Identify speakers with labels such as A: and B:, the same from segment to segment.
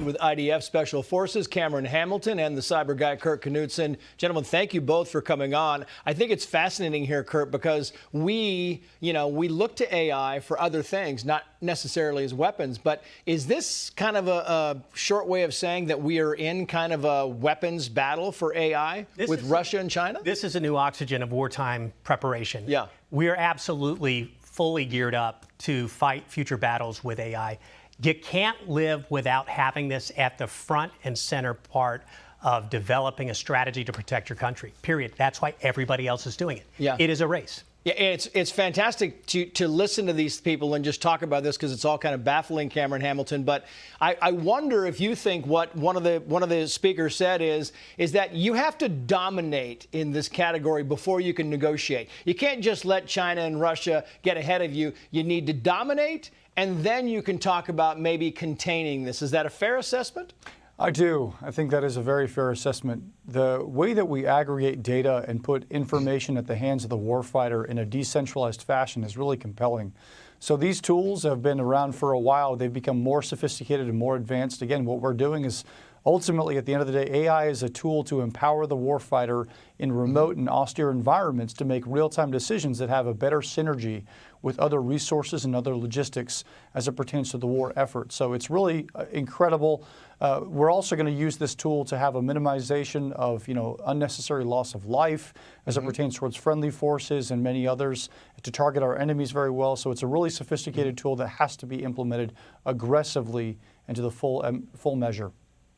A: With IDF Special Forces, Cameron Hamilton, and the CyberGuy, Kurt Knutsson. Gentlemen, thank you both for coming on. I think it's fascinating here, Kurt, because we look to AI for other things, not necessarily as weapons. But is this kind of a short way of saying that we are in kind of a weapons battle for AI with Russia and China?
B: This is a new oxygen of wartime preparation.
A: Yeah.
B: We are absolutely fully geared up to fight future battles with AI. You can't live without having this at the front and center part of developing a strategy to protect your country, period. That's why everybody else is doing it.
A: Yeah.
B: It is a race.
A: Yeah, it's fantastic to listen to these people and just talk about this because it's all kind of baffling, Cameron Hamilton. But I wonder if you think what one of the speakers said is that you have to dominate in this category before you can negotiate. You can't just let China and Russia get ahead of you. You need to dominate, and then you can talk about maybe containing this. Is that a fair assessment?
C: I do. I think that is a very fair assessment. The way that we aggregate data and put information at the hands of the warfighter in a decentralized fashion is really compelling. So these tools have been around for a while. They've become more sophisticated and more advanced. Again, what we're doing is ultimately, at the end of the day, AI is a tool to empower the warfighter in remote and austere environments to make real-time decisions that have a better synergy with other resources and other logistics as it pertains to the war effort. So it's really incredible. We're also going to use this tool to have a minimization of unnecessary loss of life as it pertains towards friendly forces and many others, to target our enemies very well. So it's a really sophisticated tool that has to be implemented aggressively and to the full measure.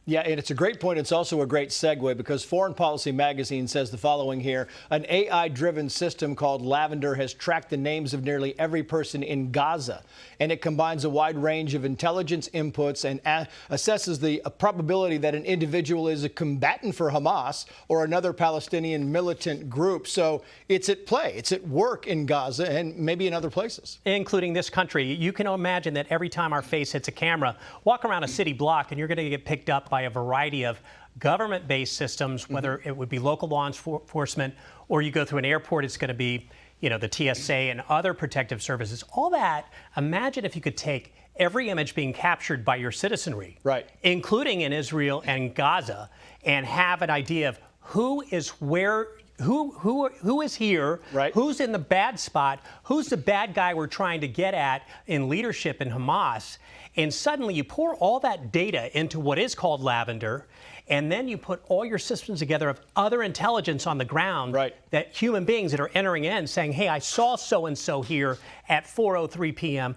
A: Yeah, and it's a great point. It's also a great segue because Foreign Policy Magazine says the following here. An AI-driven system called Lavender has tracked the names of nearly every person in Gaza, and it combines a wide range of intelligence inputs and assesses the probability that an individual is a combatant for Hamas or another Palestinian militant group. So it's at play. It's at work in Gaza and maybe in other places.
B: Including this country. You can imagine that every time our face hits a camera, walk around a city block and you're going to get picked up by a variety of government-based systems, whether it would be local law enforcement or you go through an airport, it's going to be, the TSA and other protective services. All that, imagine if you could take every image being captured by your citizenry,
A: right,
B: including in Israel and Gaza, and have an idea of who is where, who is here,
A: right,
B: who's in the bad spot, who's the bad guy we're trying to get at in leadership in Hamas. And suddenly you pour all that data into what is called Lavender, and then you put all your systems together of other intelligence on the ground,
A: right,
B: that human beings that are entering in saying, hey, I saw so-and-so here at 4:03 p.m.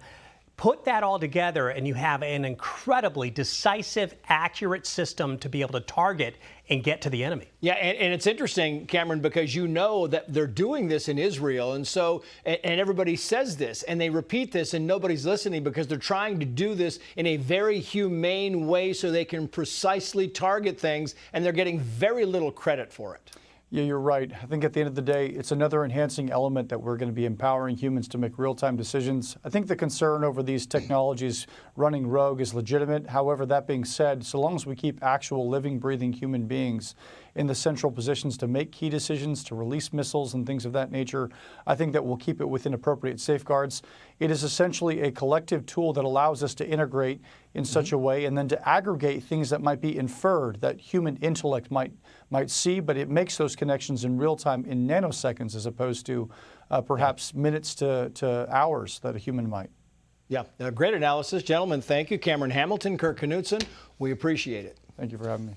B: Put that all together and you have an incredibly decisive, accurate system to be able to target and get to the enemy.
A: Yeah, and it's interesting, Cameron, because you know that they're doing this in Israel, and so and everybody says this, and they repeat this, and nobody's listening because they're trying to do this in a very humane way so they can precisely target things, and they're getting very little credit for it.
C: Yeah, you're right. I think at the end of the day, it's another enhancing element that we're going to be empowering humans to make real-time decisions. I think the concern over these technologies running rogue is legitimate. However, that being said, so long as we keep actual living, breathing human beings in the central positions to make key decisions, to release missiles and things of that nature, I think that we'll keep it within appropriate safeguards. It is essentially a collective tool that allows us to integrate in such a way and then to aggregate things that might be inferred that human intellect might see, but it makes those connections in real time in nanoseconds as opposed to perhaps minutes to hours that a human might.
A: Yeah, great analysis. Gentlemen, thank you. Cameron Hamilton, Kurt Knutsson, we appreciate it.
C: Thank you for having me.